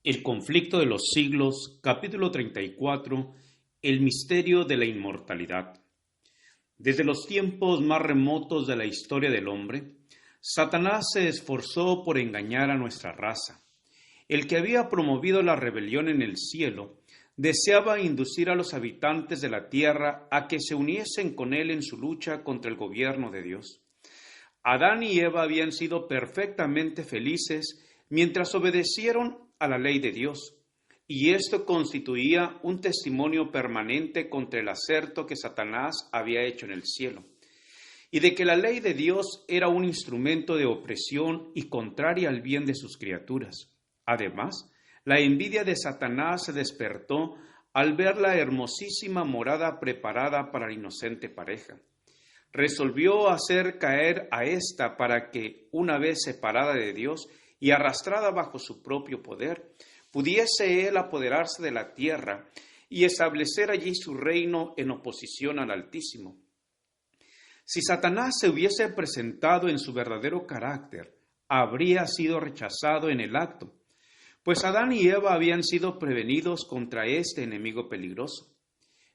El conflicto de los siglos, capítulo 34, el misterio de la inmortalidad. Desde los tiempos más remotos de la historia del hombre, Satanás se esforzó por engañar a nuestra raza. El que había promovido la rebelión en el cielo, deseaba inducir a los habitantes de la tierra a que se uniesen con él en su lucha contra el gobierno de Dios. Adán y Eva habían sido perfectamente felices mientras obedecieron a la ley de Dios, y esto constituía un testimonio permanente contra el aserto que Satanás había hecho en el cielo, y de que la ley de Dios era un instrumento de opresión y contraria al bien de sus criaturas. Además, la envidia de Satanás se despertó al ver la hermosísima morada preparada para la inocente pareja. Resolvió hacer caer a ésta para que, una vez separada de Dios y arrastrada bajo su propio poder, pudiese él apoderarse de la tierra y establecer allí su reino en oposición al Altísimo. Si Satanás se hubiese presentado en su verdadero carácter, habría sido rechazado en el acto, pues Adán y Eva habían sido prevenidos contra este enemigo peligroso.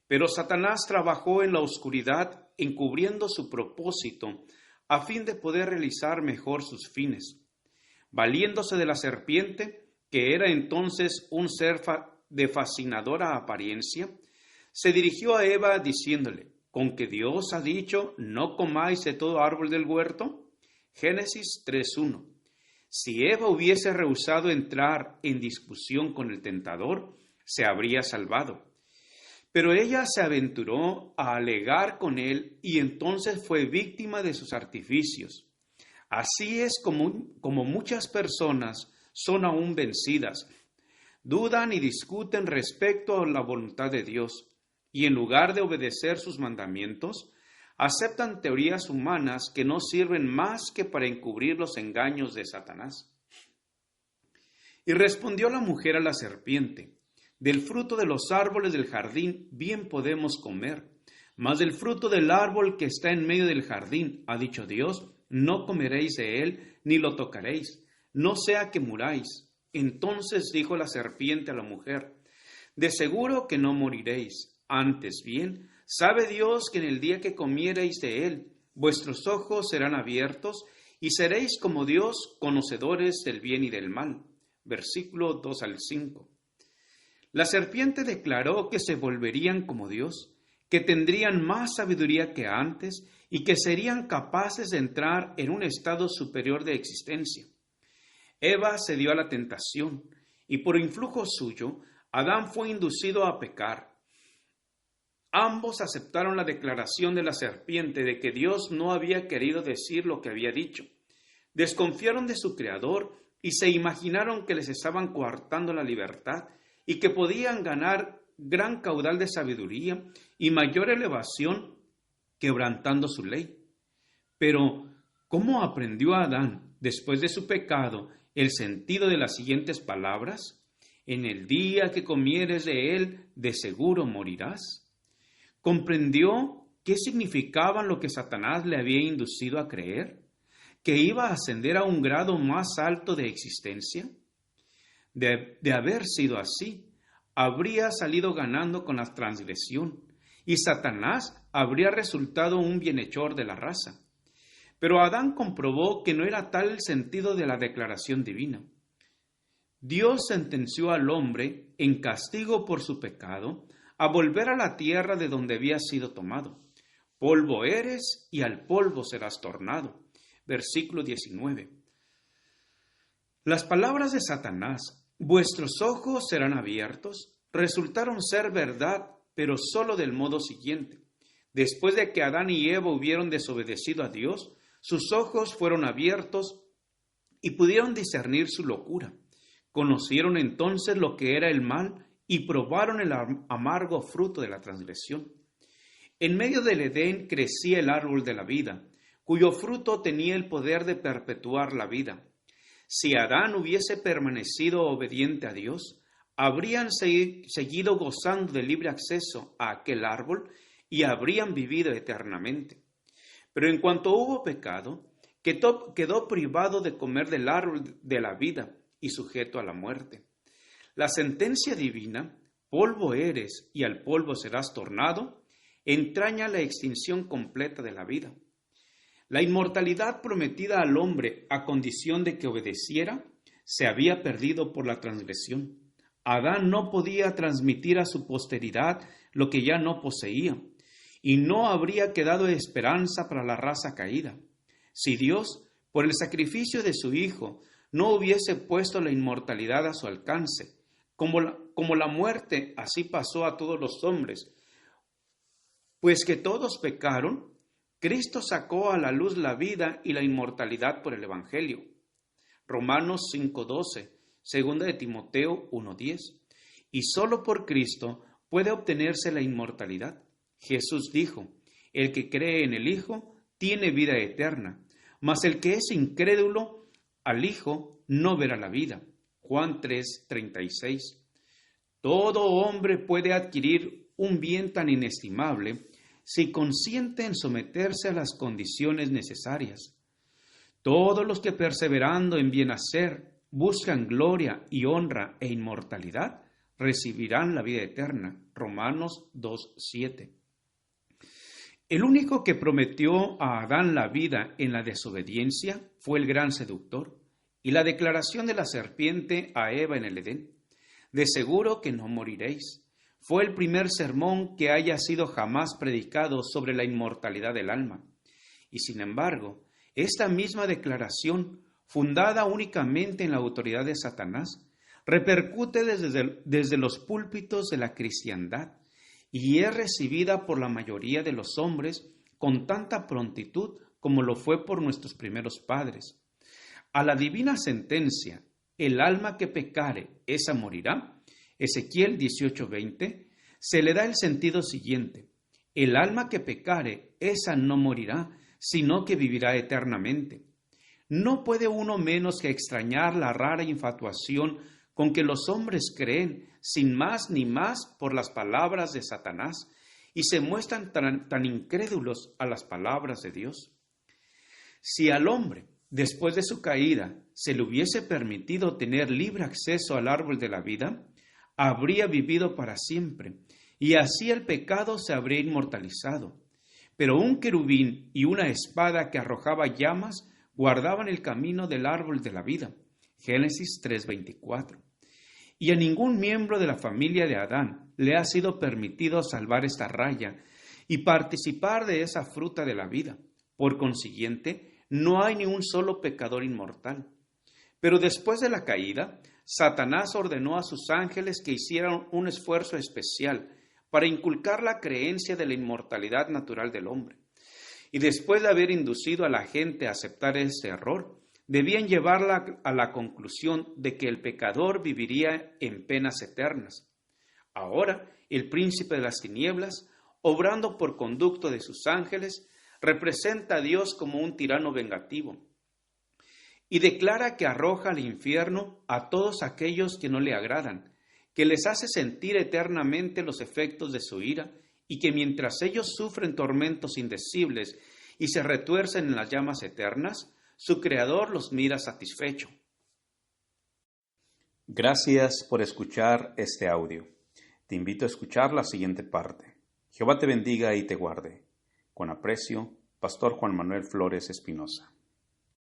Pero Satanás trabajó en la oscuridad, encubriendo su propósito, a fin de poder realizar mejor sus fines. Valiéndose de la serpiente, que era entonces un ser de fascinadora apariencia, se dirigió a Eva diciéndole: ¿con que Dios ha dicho, no comáis de todo árbol del huerto? Génesis 3:1. Si Eva hubiese rehusado entrar en discusión con el tentador, se habría salvado. Pero ella se aventuró a alegar con él y entonces fue víctima de sus artificios. Así es como muchas personas son aún vencidas. Dudan y discuten respecto a la voluntad de Dios y en lugar de obedecer sus mandamientos, aceptan teorías humanas que no sirven más que para encubrir los engaños de Satanás. Y respondió la mujer a la serpiente: del fruto de los árboles del jardín bien podemos comer, mas del fruto del árbol que está en medio del jardín, ha dicho Dios, no comeréis de él, ni lo tocaréis, no sea que muráis. Entonces dijo la serpiente a la mujer: de seguro que no moriréis, antes bien, sabe Dios que en el día que comiereis de él, vuestros ojos serán abiertos, y seréis como Dios, conocedores del bien y del mal. Versículo 2 al 5. La serpiente declaró que se volverían como Dios, que tendrían más sabiduría que antes y que serían capaces de entrar en un estado superior de existencia. Eva cedió a la tentación y por influjo suyo, Adán fue inducido a pecar. Ambos aceptaron la declaración de la serpiente de que Dios no había querido decir lo que había dicho. Desconfiaron de su Creador y se imaginaron que les estaban coartando la libertad y que podían ganar gran caudal de sabiduría y mayor elevación quebrantando su ley. Pero, ¿cómo aprendió Adán, después de su pecado, el sentido de las siguientes palabras? En el día que comieres de él, de seguro morirás. ¿Comprendió qué significaban lo que Satanás le había inducido a creer? ¿Que iba a ascender a un grado más alto de existencia? De haber sido así, habría salido ganando con la transgresión, y Satanás habría resultado un bienhechor de la raza. Pero Adán comprobó que no era tal el sentido de la declaración divina. Dios sentenció al hombre, en castigo por su pecado, a volver a la tierra de donde había sido tomado. Polvo eres y al polvo serás tornado. Versículo 19. Las palabras de Satanás, vuestros ojos serán abiertos, resultaron ser verdad, pero solo del modo siguiente. Después de que Adán y Eva hubieron desobedecido a Dios, sus ojos fueron abiertos y pudieron discernir su locura. Conocieron entonces lo que era el mal y probaron el amargo fruto de la transgresión. En medio del Edén crecía el árbol de la vida, cuyo fruto tenía el poder de perpetuar la vida. Si Adán hubiese permanecido obediente a Dios, habrían seguido gozando de libre acceso a aquel árbol y habrían vivido eternamente. Pero en cuanto hubo pecado, quedó privado de comer del árbol de la vida y sujeto a la muerte. La sentencia divina, polvo eres y al polvo serás tornado, entraña la extinción completa de la vida. La inmortalidad prometida al hombre a condición de que obedeciera, se había perdido por la transgresión. Adán no podía transmitir a su posteridad lo que ya no poseía, y no habría quedado esperanza para la raza caída. Si Dios, por el sacrificio de su Hijo, no hubiese puesto la inmortalidad a su alcance, como la muerte así pasó a todos los hombres, pues que todos pecaron, Cristo sacó a la luz la vida y la inmortalidad por el Evangelio. Romanos 5:12, 2 de Timoteo 1:10. Y solo por Cristo puede obtenerse la inmortalidad. Jesús dijo, el que cree en el Hijo tiene vida eterna, mas el que es incrédulo al Hijo no verá la vida. Juan 3:36. Todo hombre puede adquirir un bien tan inestimable si consiente en someterse a las condiciones necesarias. Todos los que perseverando en bien hacer buscan gloria y honra e inmortalidad recibirán la vida eterna. Romanos 2:7. El único que prometió a Adán la vida en la desobediencia fue el gran seductor, y la declaración de la serpiente a Eva en el Edén, de seguro que no moriréis, fue el primer sermón que haya sido jamás predicado sobre la inmortalidad del alma. Y sin embargo, esta misma declaración, fundada únicamente en la autoridad de Satanás, repercute desde los púlpitos de la cristiandad y es recibida por la mayoría de los hombres con tanta prontitud como lo fue por nuestros primeros padres. A la divina sentencia, el alma que pecare, esa morirá, Ezequiel 18:20, se le da el sentido siguiente: el alma que pecare, esa no morirá, sino que vivirá eternamente. No puede uno menos que extrañar la rara infatuación con que los hombres creen, sin más ni más, por las palabras de Satanás, y se muestran tan incrédulos a las palabras de Dios. Si al hombre, después de su caída, se le hubiese permitido tener libre acceso al árbol de la vida, habría vivido para siempre, y así el pecado se habría inmortalizado. Pero un querubín y una espada que arrojaba llamas guardaban el camino del árbol de la vida. Génesis 3:24. Y a ningún miembro de la familia de Adán le ha sido permitido salvar esta raya y participar de esa fruta de la vida. Por consiguiente, no hay ni un solo pecador inmortal. Pero después de la caída, Satanás ordenó a sus ángeles que hicieran un esfuerzo especial para inculcar la creencia de la inmortalidad natural del hombre. Y después de haber inducido a la gente a aceptar ese error, debían llevarla a la conclusión de que el pecador viviría en penas eternas. Ahora, el príncipe de las tinieblas, obrando por conducto de sus ángeles, representa a Dios como un tirano vengativo y declara que arroja al infierno a todos aquellos que no le agradan, que les hace sentir eternamente los efectos de su ira y que mientras ellos sufren tormentos indecibles y se retuercen en las llamas eternas, su Creador los mira satisfecho. Gracias por escuchar este audio. Te invito a escuchar la siguiente parte. Jehová te bendiga y te guarde. Con aprecio, Pastor Juan Manuel Flores Espinosa.